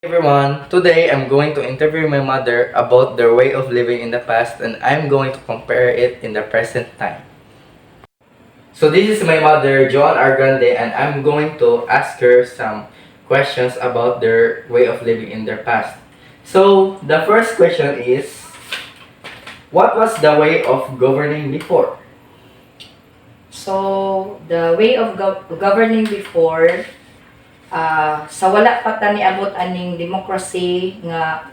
Everyone, today I'm going to interview my mother about their way of living in the past and I'm going to compare it in the present time. So this is my mother, Joan Argrande, and I'm going to ask her some questions about their way of living in their past. So the first question is, what was the way of governing before? So, the way of governing before, sa wala pa ta niabot aning democracy nga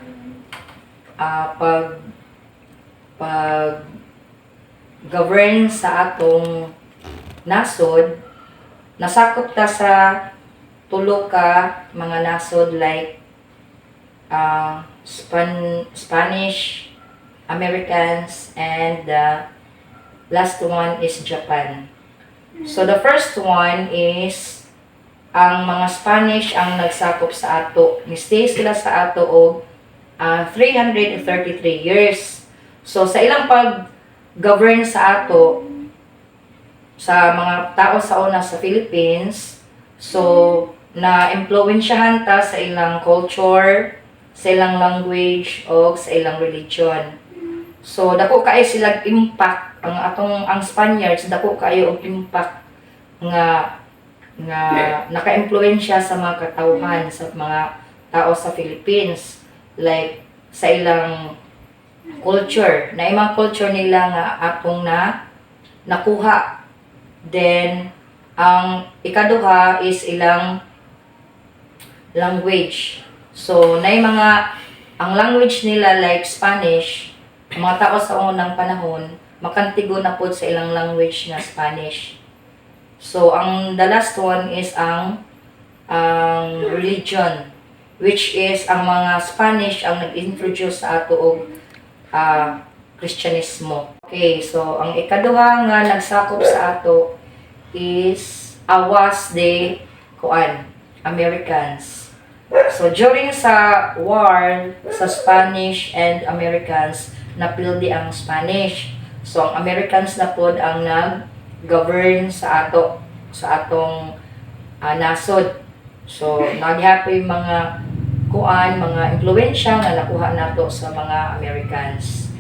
pag pag govern sa atong nasod, nasakop ta sa tulo ka mga nasod like Spanish, Americans, and the last one is Japan. So the first one is ang mga Spanish ang nagsakop sa ato. Ni-stay sila sa ato og 333 years. So sa ilang pag-govern sa ato sa mga tao sa una sa Philippines, so na-impluwensyahan ta sa ilang culture, sa ilang language o sa ilang religion. So dako kaayo sila impact ang Spaniards, dako kaayo og impact nga naka-impluwensya sa mga katawhan sa mga tao sa Philippines, like sa ilang culture na mga culture nila nga atong nakuha. Then ang ikaduha is ilang language. So ang language nila like Spanish, mga tao sa unang panahon makantigo na pod sa ilang language na Spanish. So ang the last one is ang religion, which is ang mga Spanish ang nag-introduce sa ato og Kristyanismo. Okay, so ang ikaduha nga nagsakop sa ato is was the Americans. So during sa war sa Spanish and Americans, napildi ang Spanish. So ang Americans na pod ang nag-govern sa atong nasod. So naghapoy mga mga impluwensya nga nakuha nato sa mga Americans.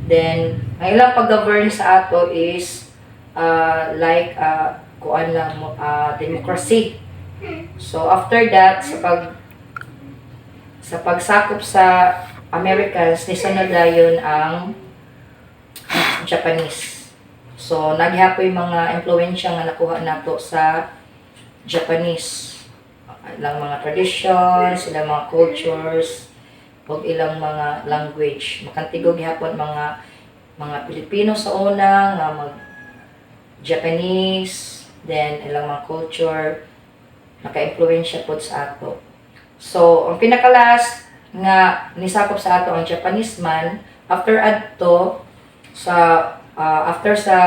Then ang ilang pag-govern sa ato is like democracy. So after that sa pagsakop sa Americans, nisunod dayon ang Japanese. So naghapoy mga impluwensya nga nakuha nato sa Japanese. Ilang mga traditions, ilang mga cultures, o ilang mga language. Makantigog gihapon mga Pilipino sa una nga mag Japanese, then ilang mga culture naka-impluwensya pod sa ato. So ang pinakalas nga nisakop sa ato ang Japanese man after sa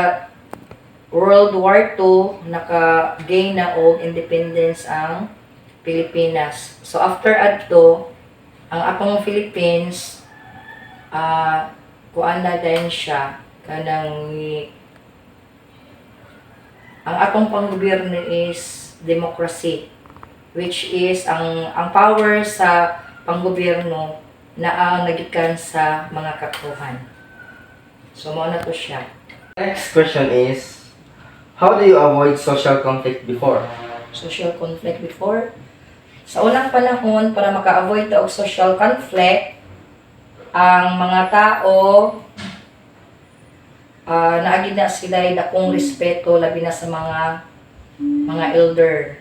World War II naka-gain na og independence ang Pilipinas. So after ang atong Philippines kuan na din siya kanang ang atong panggobyerno is democracy, which is ang power sa panggobyerno na ang nagikan sa mga katauhan. So mao na to siya. Next question is, how do you avoid social conflict before? Social conflict before? Sa unang panahon, para maka-avoid og social conflict, ang mga tao naagi na sila dakong respeto labi na sa mga elder,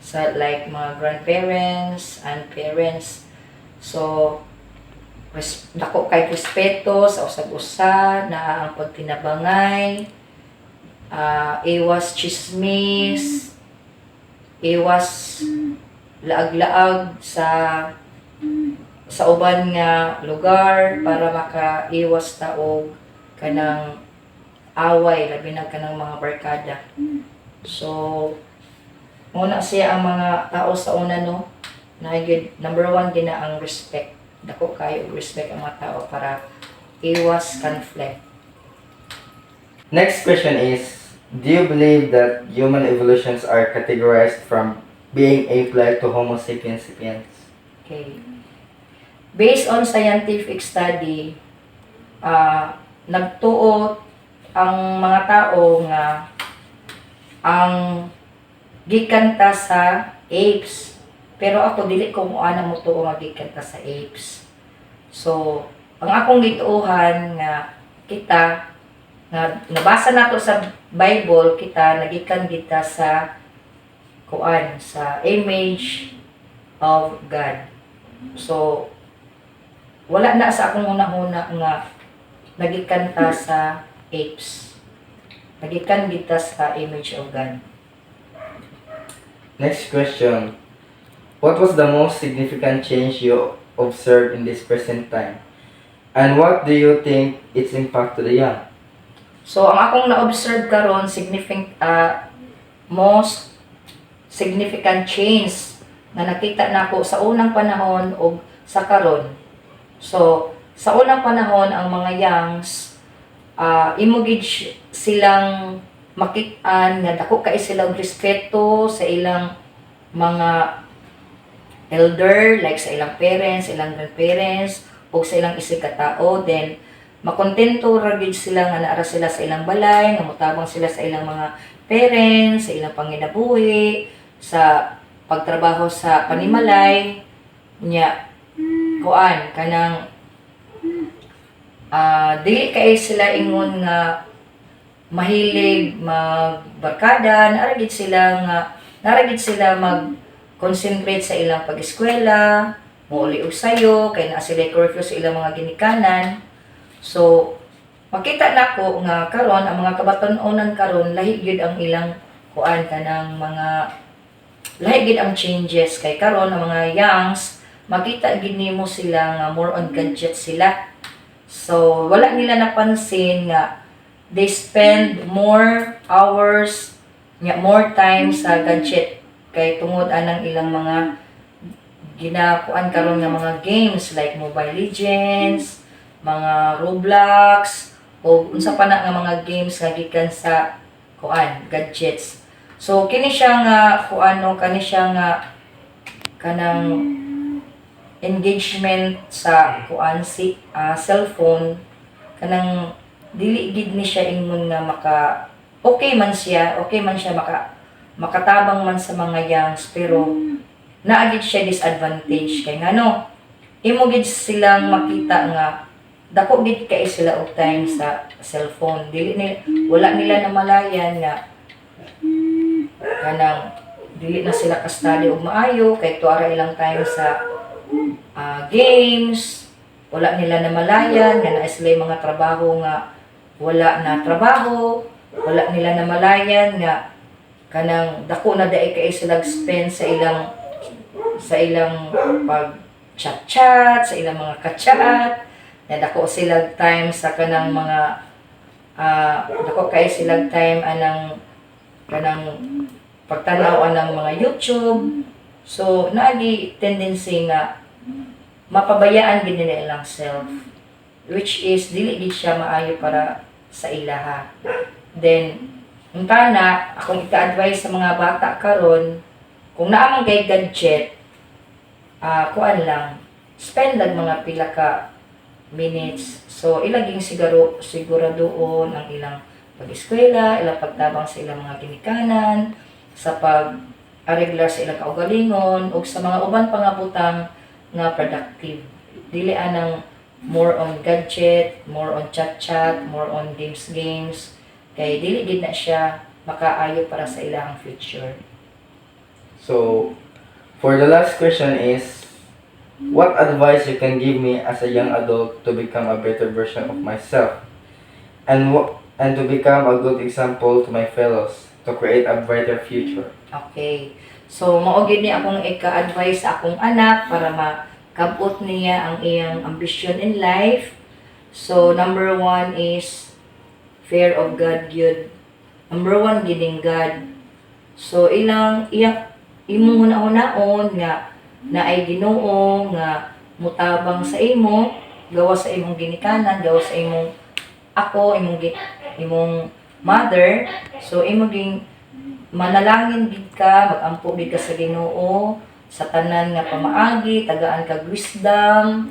sa like mga grandparents and parents. So dako kay respeto sa usag-usa na ang pagtinabangay, iwas chismis, iwas laag-laag sa uban nga lugar para makaiwas ta og kanang away labi na kanang mga barkada. So muna siya ang mga tao sa una number one gina ang respect. Dako kayo respect ang mga tao para iwas conflict. Next question is, do you believe that human evolutions are categorized from being ape-like to Homo sapiens sapiens? Okay. Based on scientific study, nagtuot ang mga tao nga ang gikan ta sa apes. Pero ako dili ko ana mo tuo nga gikan ta sa apes. So, ang akong gituohan nga kita nga nabasa nato sa Bible, kita nagikan kita sa kuan sa image of God. So, wala na sa akong una-una nga nagikan ta sa apes. Nagikan kita sa image of God. Next question. What was the most significant change you observed in this present time? And what do you think its impact to the young? So, ang akong na-observe karon most significant change na nakita nako sa unang panahon o sa karon. So, sa unang panahon, ang mga youngs, imugid silang makitaan nga dako kay silang respeto sa ilang mga elder, like sa ilang parents, ilang grandparents, o sa ilang isig katao. Then, makontento ra gid sila nga naara sila sa ilang balay, nga mutabang sila sa ilang mga parents, sa ilang panginabuhi, sa pagtrabaho sa panimalay, nya kuan kanang dili kay sila ingon nga mahilig magbarkada, naara gid sila mag-concentrate sa ilang pag-eskwela, muuli og sayo, kay naa sila curfew sa ilang mga ginikanan. So, makita nako nga karon ang mga kabatan-onan karon lahi gyud ang ilang kuan kanang mga lahi gyud ang changes kay karon ang mga youngs makita gid nimo sila nga more on gadget sila. So, wala nila napansin nga they spend more hours, more time sa gadget kay tungod anang ilang mga ginakuan karon nga mga games like Mobile Legends, mga Roblox, o unsa pa na nga mga games nga gikan sa kuan gadgets. So kini siya nga kuano kani siya nga kanang engagement sa kuan si cellphone kanang dili gid ni siya ingon nga okay man siya makatabang man sa mga youngs, pero naagid siya disadvantage kay ngano imo gid silang makita nga dako gid kay sila og time sa cellphone, wala nila namalayan nga kanang dili na sila ka-study og maayo kay tuara ilang time sa games, wala nila namalayan nga naa sila mga trabaho nga wala na trabaho, wala nila namalayan nga kanang dako na dai kay sila spend sa ilang pag chat-chat, sa ilang mga ka-chat, na dako sila time sa kanang mga dako kay sila time anang kanang pagtanaw anang mga YouTube. So naagi tendency nga mapabayaan gid nila ilang self, which is dili gid siya maayo para sa ilaha. Then untana akong ika-advise sa mga bata karon kung naa man kay gadget, kuan lang, spend lang mga pila ka minutes. So ilaging siguradoon ang ilang pag-eskwela, ilang pagtabang sa ilang mga ginikanan, sa pag-areglar sa ilang kaugalingon, ug sa mga uban pa nga butang nga productive. Dili anang more on gadget, more on chat-chat, more on games, kay dili gid na siya makaayo para sa ilang future. So, for the last question is, what advice you can give me as a young adult to become a better version of myself, and to become a good example to my fellows to create a brighter future? Okay. So, mao gid ni akong ika-advise sa akong anak para makabot niya ang iyang ambition in life. So, number 1 is fear of God gyud. Number 1 gining God. So, imong una-unaon nga naay Ginoo nga mutabang sa imo, gawa sa imong ginikanan, gawa sa imong imong mother. So imo ging manalangin gid ka, magampo gid ka sa Ginoo sa tanan nga pamaagi, tagaan kag wisdom,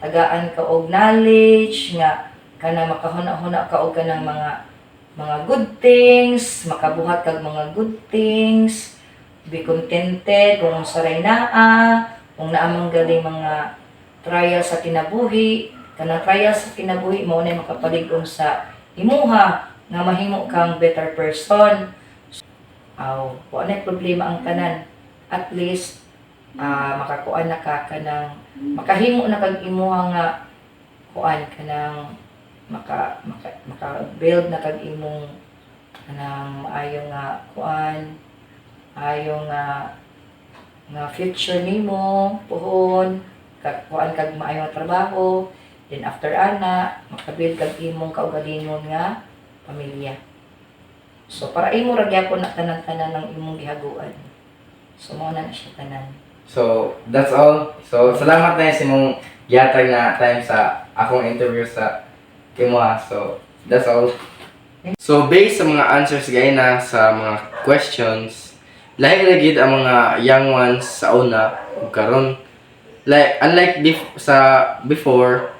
tagaan ka og knowledge nga kana makahuna-huna ka og kanang mga good things, makabuhat kag mga good things, be contented kung saray naa, kung naamang galing mga trial sa kinabuhi, kanang trial sa kinabuhi mo na makapalig-on sa imuha nga mahimo kang better person. Aw, wa na problema ang tanan. At least makakuan na ka kanang makahimo na kag imuha nga kuan kanang maka build na kag imong kanang maayo nga kuan, ayo nga future nimo puhon kag kuan kag maayo nga trabaho, then after ana makabuild kag imong kaugalingon nga pamilya. So para imo ra gyapon na tanan-tanan ng imong gihaguan. So mao na siya tanan. So, that's all. So, salamat na sa mong yatag na time sa akong interview sa Kimuha. So, that's all. So, based sa mga answers gaya na sa mga questions, lahi lagi ang mga young ones sa una ug karon. Like, unlike before,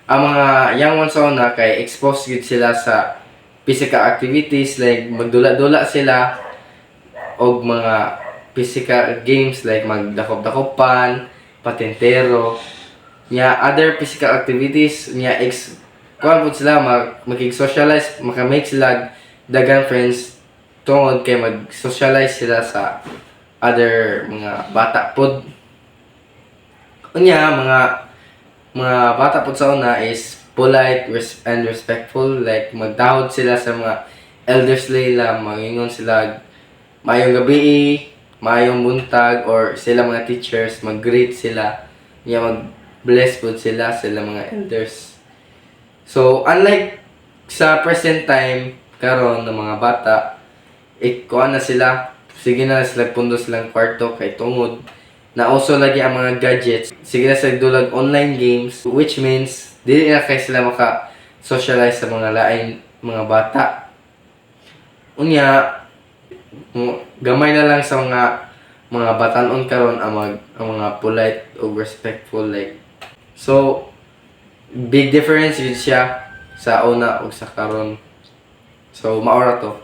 ang mga young ones sa una kay exposed gid sila sa physical activities like magdula-dula sila og mga physical games like magdakop-dakopan, patintero, nya other physical activities nya kuan pud sila makig-socialize, makamake sila daghang friends tungod kay mag-socialize sila sa other mga bata pud. Unya mga bata pud sa una is polite and respectful, like magdahod sila sa mga elders nila, mangingon sila mayong gabi, mayong buntag, or sila mga teachers mag-greet sila, niya mag-bless po sila mga elders. So unlike sa present time karon ng mga bata, kuan na sila, sige na sila pundo silang kwarto kay tungod na also lagi ang mga gadgets, sige na sila dulag online games, which means dili na kay sila maka socialize sa mga lain mga bata. Unya gamay na lang sa mga batanon karon ang mga polite o respectful, like, so big difference yun siya sa una ug sa karon. So maora to.